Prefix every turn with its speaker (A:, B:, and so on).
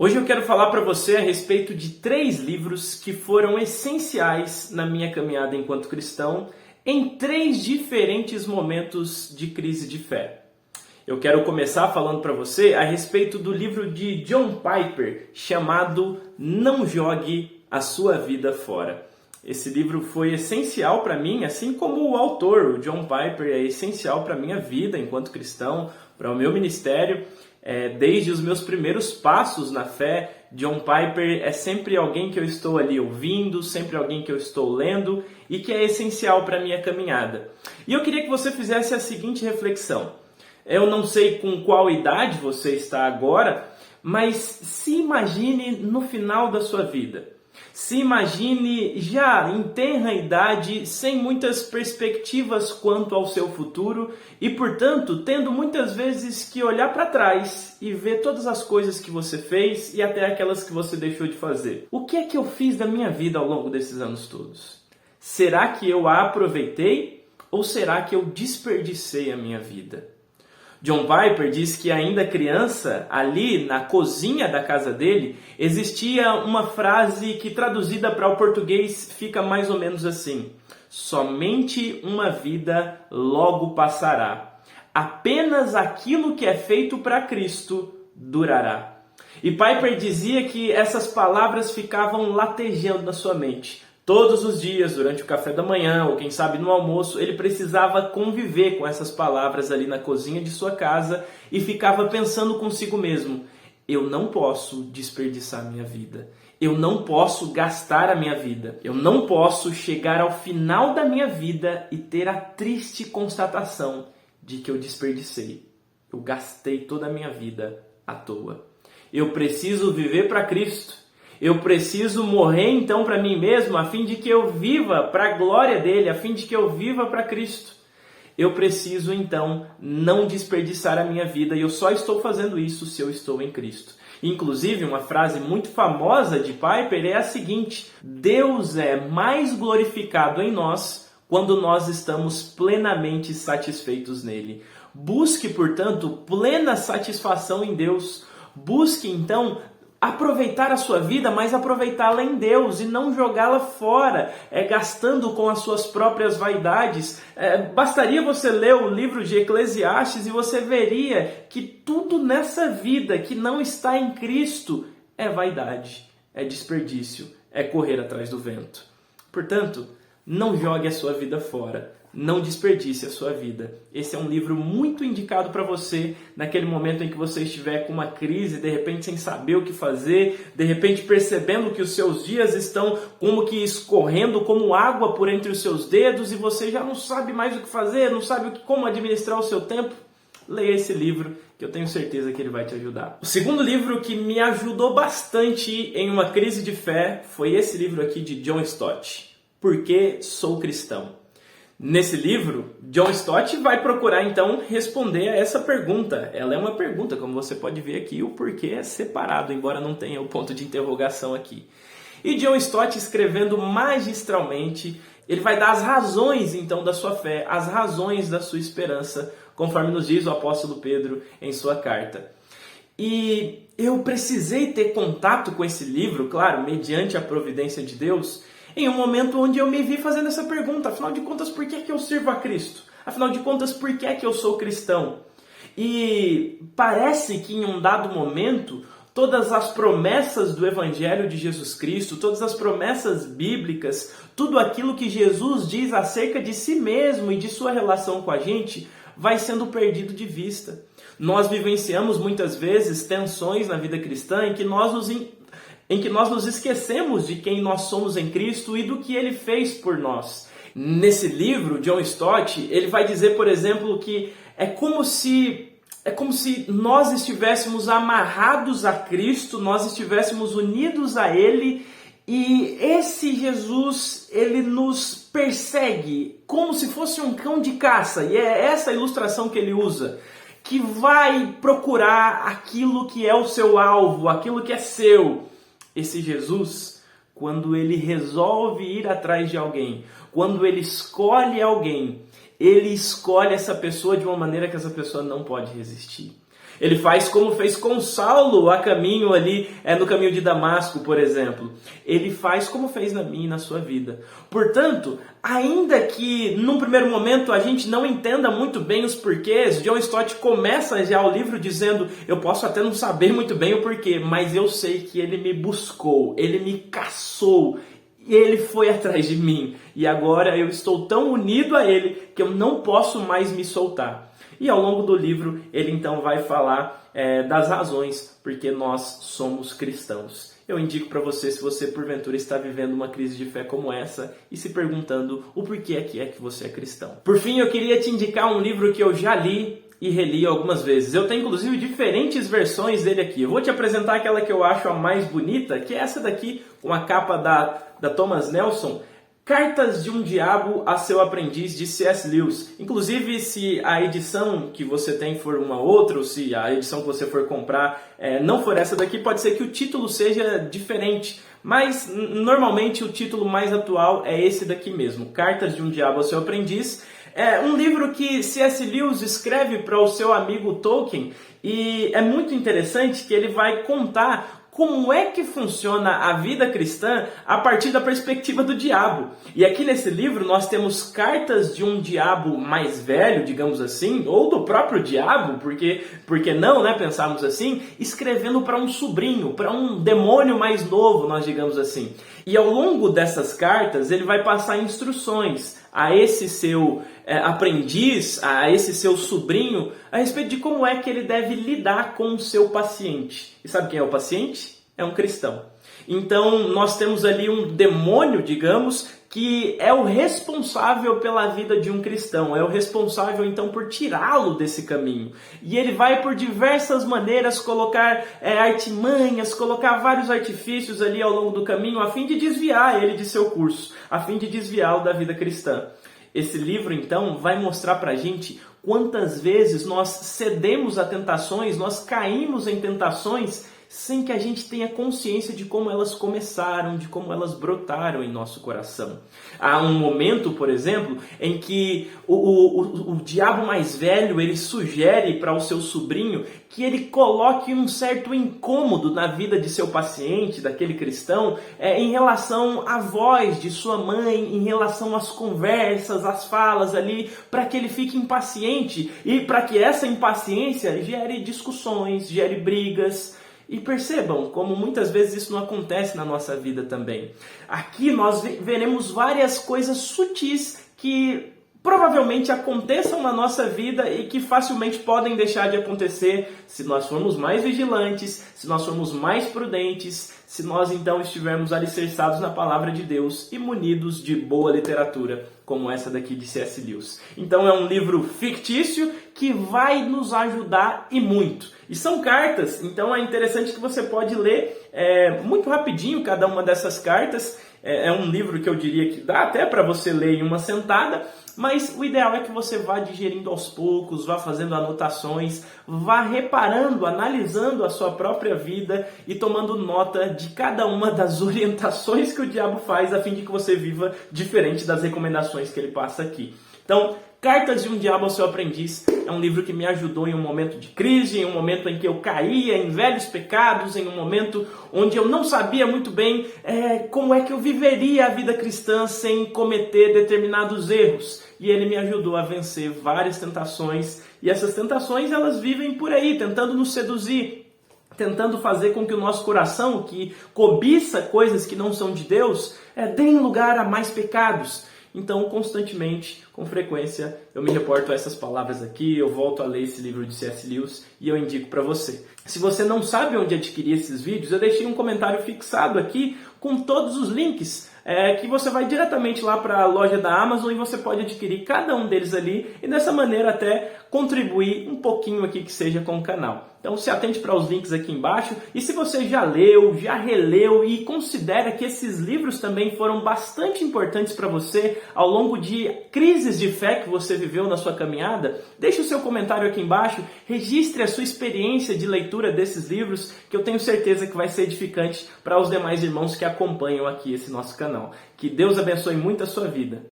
A: Hoje eu quero falar para você a respeito de 3 livros que foram essenciais na minha caminhada enquanto cristão em 3 diferentes momentos de crise de fé. Eu quero começar falando para você a respeito do livro de John Piper chamado Não Jogue a Sua Vida Fora. Esse livro foi essencial para mim, assim como o autor, o John Piper, é essencial para a minha vida enquanto cristão, para o meu ministério. Desde os meus primeiros passos na fé, John Piper é sempre alguém que eu estou ali ouvindo, sempre alguém que eu estou lendo e que é essencial para a minha caminhada. E eu queria que você fizesse a seguinte reflexão. Eu não sei com qual idade você está agora, mas se imagine no final da sua vida. Se imagine já em tenra idade, sem muitas perspectivas quanto ao seu futuro e, portanto, tendo muitas vezes que olhar para trás e ver todas as coisas que você fez e até aquelas que você deixou de fazer. O que é que eu fiz da minha vida ao longo desses anos todos? Será que eu a aproveitei ou será que eu desperdicei a minha vida? John Piper diz que ainda criança, ali na cozinha da casa dele, existia uma frase que traduzida para o português fica mais ou menos assim: somente uma vida logo passará. Apenas aquilo que é feito para Cristo durará. E Piper dizia que essas palavras ficavam latejando na sua mente. Todos os dias, durante o café da manhã, ou quem sabe no almoço, ele precisava conviver com essas palavras ali na cozinha de sua casa e ficava pensando consigo mesmo: eu não posso desperdiçar a minha vida, eu não posso gastar a minha vida, eu não posso chegar ao final da minha vida e ter a triste constatação de que eu desperdicei, eu gastei toda a minha vida à toa. Eu preciso viver para Cristo. Eu preciso morrer então para mim mesmo, a fim de que eu viva para a glória dele, a fim de que eu viva para Cristo. Eu preciso então não desperdiçar a minha vida e eu só estou fazendo isso se eu estou em Cristo. Inclusive, uma frase muito famosa de Piper é a seguinte: Deus é mais glorificado em nós quando nós estamos plenamente satisfeitos nele. Busque, portanto, plena satisfação em Deus. Busque então aproveitar a sua vida, mas aproveitá-la em Deus e não jogá-la fora, gastando com as suas próprias vaidades. Bastaria você ler o livro de Eclesiastes e você veria que tudo nessa vida que não está em Cristo é vaidade, é desperdício, é correr atrás do vento. Portanto, não jogue a sua vida fora. Não desperdice a sua vida. Esse é um livro muito indicado para você naquele momento em que você estiver com uma crise, de repente sem saber o que fazer, de repente percebendo que os seus dias estão como que escorrendo como água por entre os seus dedos e você já não sabe mais o que fazer, não sabe como administrar o seu tempo. Leia esse livro que eu tenho certeza que ele vai te ajudar. O segundo livro que me ajudou bastante em uma crise de fé foi esse livro aqui de John Stott, Por que Sou Cristão? Nesse livro, John Stott vai procurar então responder a essa pergunta. Ela é uma pergunta, como você pode ver aqui, o porquê é separado, embora não tenha o ponto de interrogação aqui. E John Stott, escrevendo magistralmente, ele vai dar as razões então da sua fé, as razões da sua esperança, conforme nos diz o apóstolo Pedro em sua carta. E eu precisei ter contato com esse livro, claro, mediante a providência de Deus, em um momento onde eu me vi fazendo essa pergunta: afinal de contas, por que é que eu sirvo a Cristo? Afinal de contas, por que é que eu sou cristão? E parece que em um dado momento, todas as promessas do Evangelho de Jesus Cristo, todas as promessas bíblicas, tudo aquilo que Jesus diz acerca de si mesmo e de sua relação com a gente, vai sendo perdido de vista. Nós vivenciamos muitas vezes tensões na vida cristã em que nós nos esquecemos de quem nós somos em Cristo e do que Ele fez por nós. Nesse livro, John Stott, ele vai dizer, por exemplo, que é como se nós estivéssemos amarrados a Cristo, nós estivéssemos unidos a Ele e esse Jesus, ele nos persegue como se fosse um cão de caça. E é essa a ilustração que ele usa, que vai procurar aquilo que é o seu alvo, aquilo que é seu. Esse Jesus, quando ele resolve ir atrás de alguém, quando ele escolhe alguém, ele escolhe essa pessoa de uma maneira que essa pessoa não pode resistir. Ele faz como fez com Saulo a caminho ali, no caminho de Damasco, por exemplo. Ele faz como fez na minha e na sua vida. Portanto, ainda que num primeiro momento a gente não entenda muito bem os porquês, John Stott começa já o livro dizendo: eu posso até não saber muito bem o porquê, mas eu sei que ele me buscou, ele me caçou, e ele foi atrás de mim. E agora eu estou tão unido a ele que eu não posso mais me soltar. E ao longo do livro ele então vai falar das razões porque nós somos cristãos. Eu indico para você, se você porventura está vivendo uma crise de fé como essa e se perguntando o porquê é que você é cristão. Por fim, eu queria te indicar um livro que eu já li e reli algumas vezes. Eu tenho inclusive diferentes versões dele aqui. Eu vou te apresentar aquela que eu acho a mais bonita, que é essa daqui, com a capa da Thomas Nelson, Cartas de um Diabo a Seu Aprendiz, de C.S. Lewis. Inclusive, se a edição que você tem for uma outra, ou se a edição que você for comprar não for essa daqui, pode ser que o título seja diferente. Mas, normalmente, o título mais atual é esse daqui mesmo, Cartas de um Diabo a Seu Aprendiz. É um livro que C.S. Lewis escreve para o seu amigo Tolkien, e é muito interessante que ele vai contar como é que funciona a vida cristã a partir da perspectiva do diabo. E aqui nesse livro nós temos cartas de um diabo mais velho, digamos assim, ou do próprio diabo, porque não, né, pensarmos assim, escrevendo para um sobrinho, para um demônio mais novo, nós digamos assim. E ao longo dessas cartas ele vai passar instruções a esse seu aprendiz, a esse seu sobrinho, a respeito de como é que ele deve lidar com o seu paciente. E sabe quem é o paciente? É um cristão. Então nós temos ali um demônio, digamos, que é o responsável pela vida de um cristão, é o responsável então por tirá-lo desse caminho. E ele vai por diversas maneiras colocar artimanhas, colocar vários artifícios ali ao longo do caminho a fim de desviar ele de seu curso, a fim de desviá-lo da vida cristã. Esse livro então vai mostrar pra gente quantas vezes nós cedemos a tentações, nós caímos em tentações sem que a gente tenha consciência de como elas começaram, de como elas brotaram em nosso coração. Há um momento, por exemplo, em que o diabo mais velho, ele sugere para o seu sobrinho que ele coloque um certo incômodo na vida de seu paciente, daquele cristão, em relação à voz de sua mãe, em relação às conversas, às falas ali, para que ele fique impaciente e para que essa impaciência gere discussões, gere brigas. E percebam como muitas vezes isso não acontece na nossa vida também. Aqui nós veremos várias coisas sutis que provavelmente aconteçam na nossa vida e que facilmente podem deixar de acontecer se nós formos mais vigilantes, se nós formos mais prudentes, se nós então estivermos alicerçados na palavra de Deus e munidos de boa literatura, como essa daqui de C.S. Lewis. Então é um livro fictício que vai nos ajudar e muito. E são cartas, então é interessante que você pode ler muito rapidinho cada uma dessas cartas. É um livro que eu diria que dá até para você ler em uma sentada, mas o ideal é que você vá digerindo aos poucos, vá fazendo anotações, vá reparando, analisando a sua própria vida e tomando nota de cada uma das orientações que o diabo faz a fim de que você viva diferente das recomendações que ele passa aqui. Então, Cartas de um Diabo ao Seu Aprendiz é um livro que me ajudou em um momento de crise, em um momento em que eu caía em velhos pecados, em um momento onde eu não sabia muito bem como é que eu viveria a vida cristã sem cometer determinados erros. E ele me ajudou a vencer várias tentações, e essas tentações elas vivem por aí, tentando nos seduzir, tentando fazer com que o nosso coração, que cobiça coisas que não são de Deus, dê lugar a mais pecados. Então, constantemente, com frequência, eu me reporto a essas palavras aqui, eu volto a ler esse livro de C.S. Lewis e eu indico para você. Se você não sabe onde adquirir esses vídeos, eu deixei um comentário fixado aqui com todos os links que você vai diretamente lá para a loja da Amazon e você pode adquirir cada um deles ali e dessa maneira até contribuir um pouquinho aqui que seja com o canal. Então se atente para os links aqui embaixo e se você já leu, já releu e considera que esses livros também foram bastante importantes para você ao longo de crises de fé que você viveu na sua caminhada, deixe o seu comentário aqui embaixo, registre a sua experiência de leitura desses livros que eu tenho certeza que vai ser edificante para os demais irmãos que acompanham aqui esse nosso canal. Que Deus abençoe muito a sua vida.